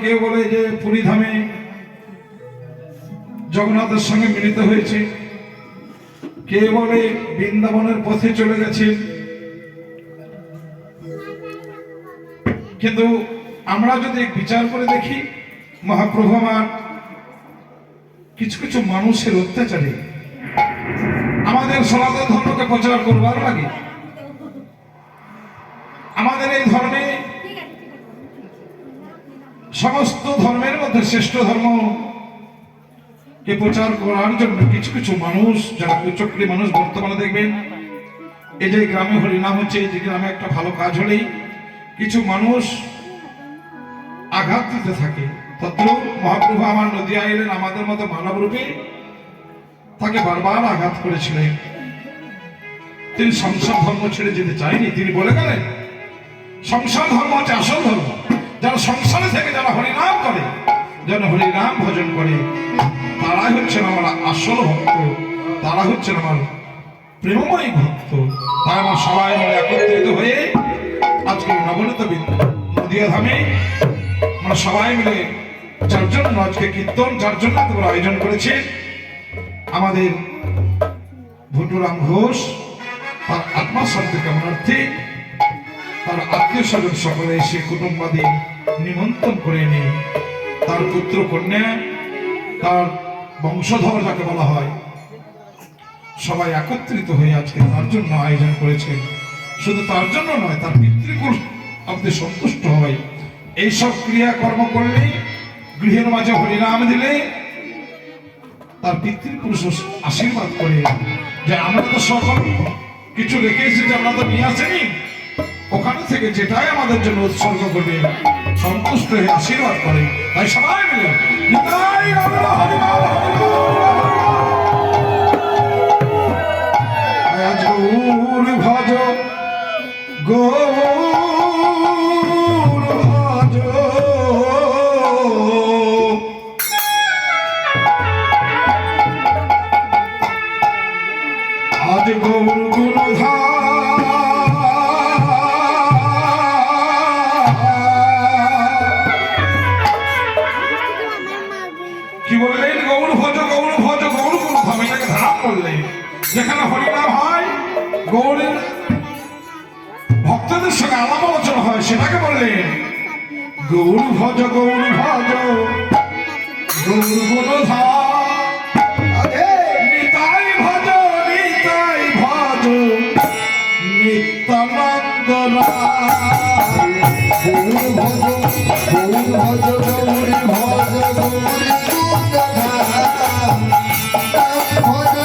কেউ বলে যে পুরী ধামে জগন্নাথের সঙ্গে মিলিত হয়েছে, কে বলে বৃন্দাবনের পথে চলে গেছে। কিন্তু আমরা যদি বিচার করে দেখি, মহাপ্রভু আমার কিছু কিছু মানুষের অত্যাচারে আমাদের সনাতন ধর্মকে প্রচার করবার লাগে, আমাদের এই ধর্মে সমস্ত ধর্মের মধ্যে শ্রেষ্ঠ ধর্ম কে প্রচার করার জন্য কিছু কিছু মানুষ, যারা কুচক্রী মানুষ, বর্তমানে দেখবেন এই যে গ্রামে হরিনাম হচ্ছে, এই যে গ্রামে একটা ভালো কাজ হলেই কিছু মানুষ আঘাত দিতে থাকে। তদ্রূপ মহাপ্রভু আমার নদিয়া এলেন আমাদের মতো মানব রূপে, তাকে বারবার আঘাত করেছিলেন। তিনি সংসার ধর্ম ছেড়ে যেতে চাইনি, তিনি বলে গেলেন সংসার ধর্ম হচ্ছে আসল ধর্ম। যারা সংসারে থেকে যারা হরিনাম করে, যারা হরিনাম ভজন করে, তারাই হচ্ছেন আমার আসল ভক্ত, তারা হচ্ছেন আমার প্রেমময় ভক্ত। তাই আমার সবাই মিলে একত্রিত হয়ে আজকে নবনীত নদিয়া ধামে আমরা সবাই মিলে যার জন্য আজকে কীর্তন, যার জন্য তোমরা আয়োজন করেছে আমাদের ভুটুরাম ঘোষ, তার আত্মা শান্তি কামনার্থে তার আত্মীয় স্বজন সকলে এসে কুটুম্বাদী নিমন্ত্রণ করে এনে তার পুত্র কন্যা, তার বংশধর যাকে বলা হয়, সবাই একত্রিত হয়ে আজকে তার জন্য আয়োজন করেছেন। শুধু তার জন্য নয়, তার পিতৃকুল আপনি সন্তুষ্ট হয়। এইসব ক্রিয়াকর্ম করলে, গৃহের মাঝে হরিনাম দিলে তার পিতৃপুরুষ আশীর্বাদ করে যে আমরা তো সকল কিছু রেখে এসেছি, আমরা তো নিয়ে আসেনি, ওখানে থেকে যেটাই আমাদের জন্য উৎসর্গ করবে সন্তুষ্ট হয়ে আশীর্বাদ করে। তাই সবাই মিলে নিতাই আমরা হরিনাম গৌর ভজ গৌর ভজ, আজ গৌর গুণধাম কি বললেন? গৌর ভজ গৌর ভজ গৌর গুণধাম, এটাকে ধাম বললেন। যেখানে হরিনাম হয়, গৌরের ভক্তদের সঙ্গে আলাপ আলোচনা হয়, সেটাকে বললেন গৌর ভজ গৌর ভজ গৌর গুণধাম। নিতাই ভজ নিতাই ভজ নিত্যানন্দ রায়, গৌর ভজ গৌর ভজ গৌর ভজ গৌর গুণধাম, ভজ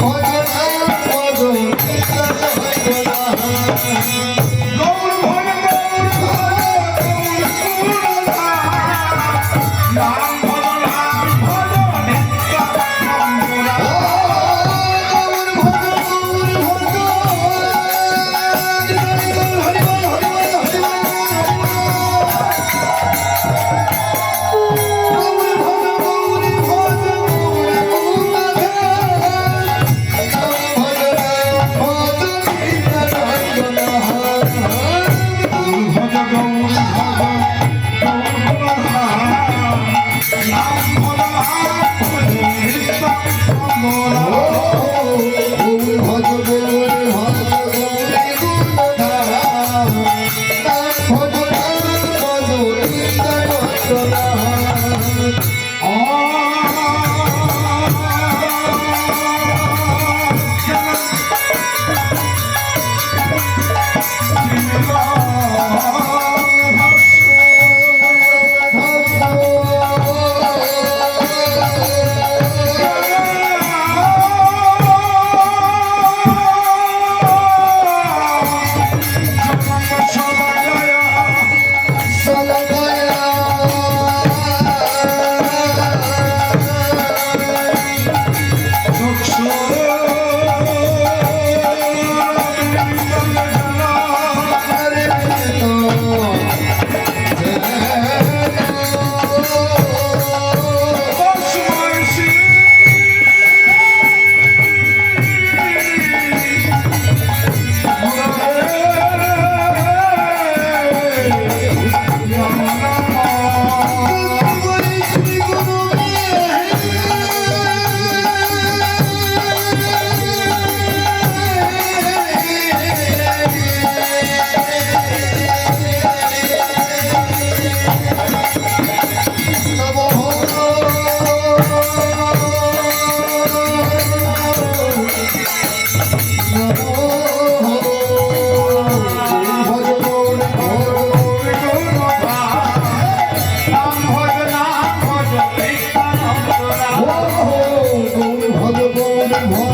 ভজ ভোর